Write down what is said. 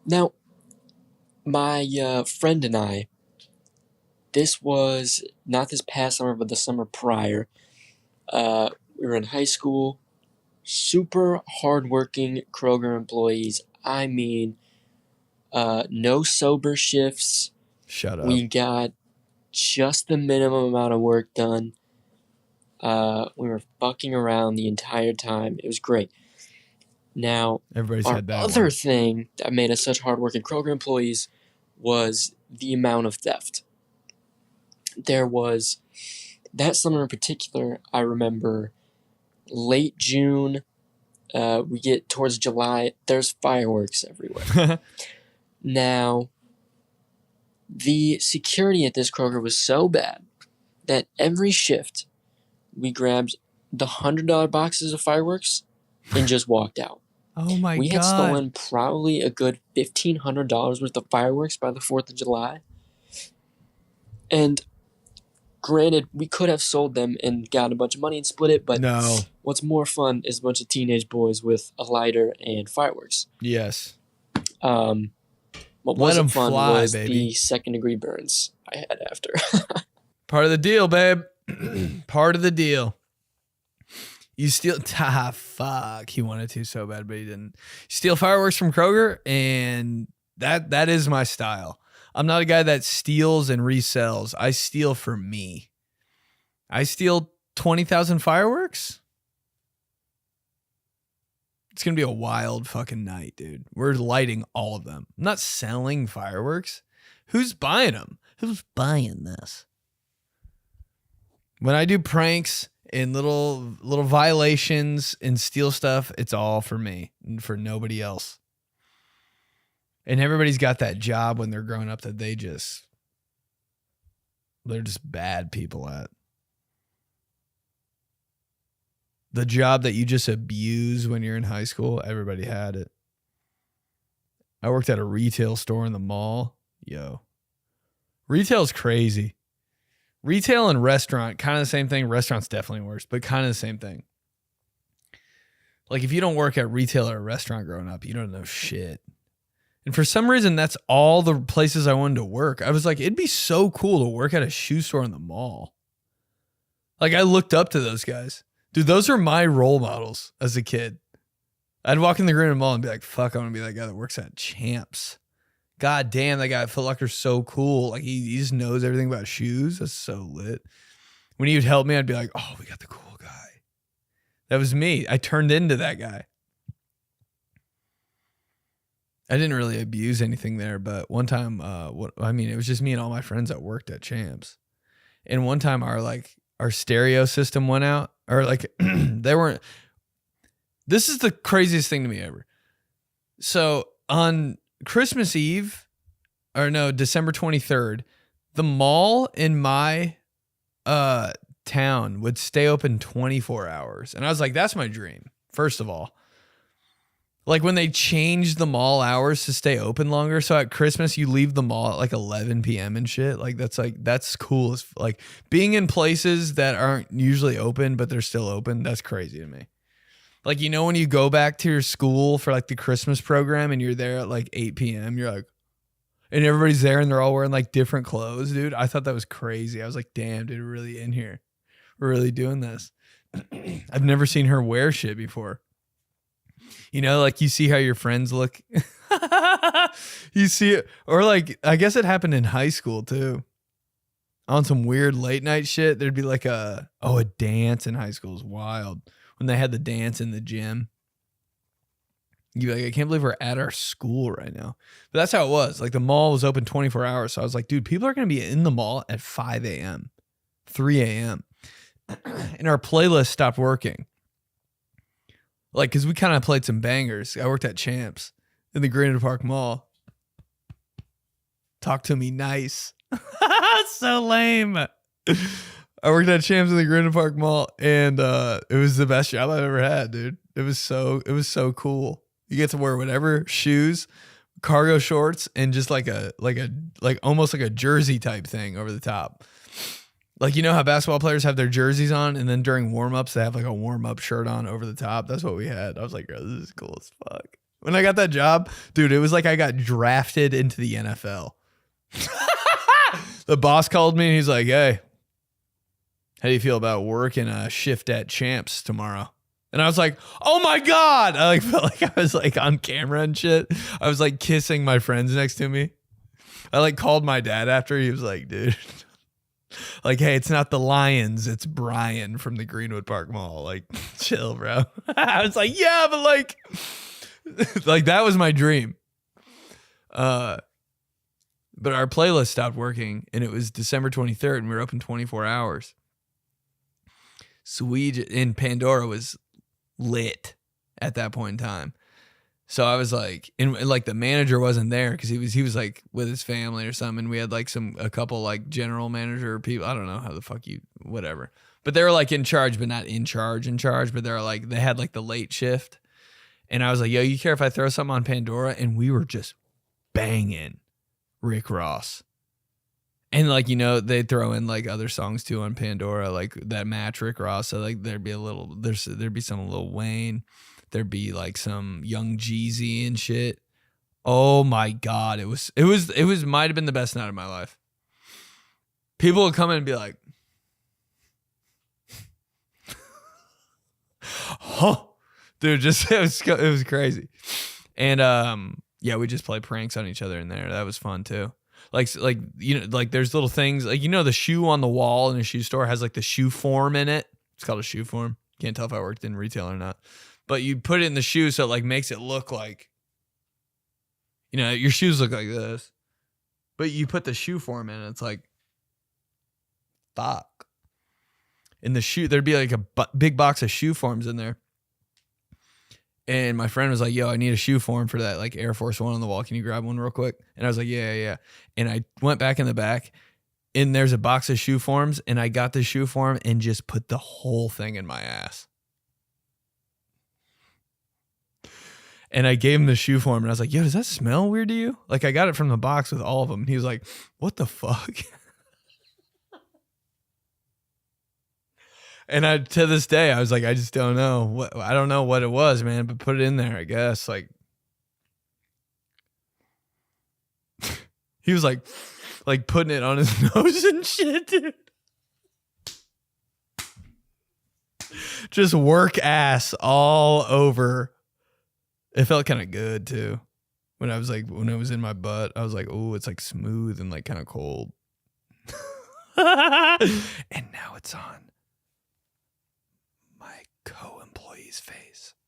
Now, my friend and I, this was not this past summer, but the summer prior. We were in high school. Super hardworking Kroger employees. I mean, no sober shifts. Shut up. We got just the minimum amount of work done. We were fucking around the entire time. It was great. Now, Everybody's our had that other one. thing that made us such hardworking Kroger employees was the amount of theft. There was, that summer in particular, I remember late June, we get towards July, there's fireworks everywhere. Now, the security at this Kroger was so bad that every shift we grabbed the $100 boxes of fireworks and just walked out. Oh my We God. had stolen probably a good $1,500 worth of fireworks by the 4th of July. And granted, we could have sold them and got a bunch of money and split it, but No. what's more fun is a bunch of teenage boys with a lighter and fireworks. Yes. What Let 'em wasn't fun fly, was baby. the second-degree burns I had after. Part of the deal, babe. Part of the deal. You steal. Fuck. He wanted to so bad, but he didn't. Steal fireworks from Kroger, and that is my style. I'm not a guy that steals and resells. I steal for me. I steal 20,000 fireworks. It's going to be a wild fucking night, dude. We're lighting all of them. I'm not selling fireworks. Who's buying them? Who's buying this? When I do pranks and little violations and steal stuff, it's all for me and for nobody else. And everybody's got that job when they're growing up that they're just bad people at. The job that you just abuse when you're in high school, everybody had it. I worked at a retail store in the mall. Yo. Retail's crazy. Retail and restaurant, kind of the same thing. Restaurant's definitely worse, but kind of the same thing. Like if you don't work at retail or a restaurant growing up, you don't know shit. And for some reason, that's all the places I wanted to work. I was like, it'd be so cool to work at a shoe store in the mall. Like I looked up to those guys. Dude, those are my role models as a kid. I'd walk in the Greenwood Mall and be like, fuck, I want to be that guy that works at Champs. God damn, that guy at Foot Locker's so cool. Like he just knows everything about shoes. That's so lit. When he would help me, I'd be like, oh, we got the cool guy. That was me. I turned into that guy. I didn't really abuse anything there, but one time, it was just me and all my friends that worked at Champs. And one time our stereo system went out, or like they weren't. This is the craziest thing to me ever. So on Christmas Eve, or no, December 23rd, the mall in my town would stay open 24 hours. And I was like, that's my dream, first of all. Like when they changed the mall hours to stay open longer. So at Christmas, you leave the mall at like 11 p.m. and shit. Like that's cool. It's like being in places that aren't usually open, but they're still open. That's crazy to me. Like, you know, when you go back to your school for like the Christmas program and you're there at like 8 p.m., you're like, and everybody's there and they're all wearing like different clothes, dude. I thought that was crazy. I was like, damn, dude, we're really in here. We're really doing this. I've never seen her wear shit before. You know, like you see how your friends look. You see it. Or like, I guess it happened in high school too. On some weird late night shit, there'd be like a dance in high school is wild. When they had the dance in the gym. You'd be like, I can't believe we're at our school right now. But that's how it was. Like the mall was open 24 hours. So I was like, dude, people are going to be in the mall at 5 a.m., 3 a.m. And our playlist stopped working. Like, because we kind of played some bangers. I worked at Champs in the Greenwood Park Mall. Talk to me nice. So lame. I worked at Champs in the Greenwood Park Mall, and it was the best job I've ever had, dude. It was so cool. You get to wear whatever shoes, cargo shorts, and just like almost like a jersey type thing over the top. Like, you know how basketball players have their jerseys on, and then during warm-ups, they have like a warm-up shirt on over the top? That's what we had. I was like, oh, this is cool as fuck. When I got that job, dude, it was like I got drafted into the NFL. The boss called me and he's like, hey, how do you feel about working a shift at Champs tomorrow? And I was like, oh my God. I like felt like I was like on camera and shit. I was like kissing my friends next to me. I like called my dad after. He was like, dude, like, hey, it's not the Lions, it's Brian from the Greenwood Park Mall. Like, chill, bro. I was like, yeah, but like, like that was my dream. But our playlist stopped working, and it was December 23rd, and we were open 24 hours. So in Pandora was lit at that point in time. So I was like, and like the manager wasn't there because he was like with his family or something. And we had like a couple like general manager people. I don't know how the fuck whatever. But they were like in charge, but not in charge. But they were like, they had like the late shift. And I was like, yo, you care if I throw something on Pandora? And we were just banging Rick Ross. And like, you know, they throw in like other songs too on Pandora, like that match Rick Ross. So like there'd be some Lil Wayne, there'd be like some Young Jeezy and shit. Oh my God. It was might have been the best night of my life. People would come in and be like, oh, dude, just it was crazy. And yeah, we just play pranks on each other in there. That was fun too. Like you know, like there's little things like, you know, the shoe on the wall in a shoe store has like the shoe form in it. It's called a shoe form. Can't tell if I worked in retail or not. But you put it in the shoe so it like makes it look like, you know, your shoes look like this. But you put the shoe form in, it's like, fuck. In the shoe, there'd be like a big box of shoe forms in there. And my friend was like, yo, I need a shoe form for that like Air Force One on the wall. Can you grab one real quick? And I was like, yeah. And I went back in the back and there's a box of shoe forms and I got the shoe form and just put the whole thing in my ass. And I gave him the shoe form and I was like, yo, does that smell weird to you? Like I got it from the box with all of them. And he was like, what the fuck? And to this day, I was like, I just don't know. I don't know what it was, man, but put it in there, I guess. Like, he was like putting it on his nose and shit, dude. Just work ass all over. It felt kind of good, too. When I was in my butt, I was like, oh, it's like smooth and like kind of cold. And now it's on my co-employee's face.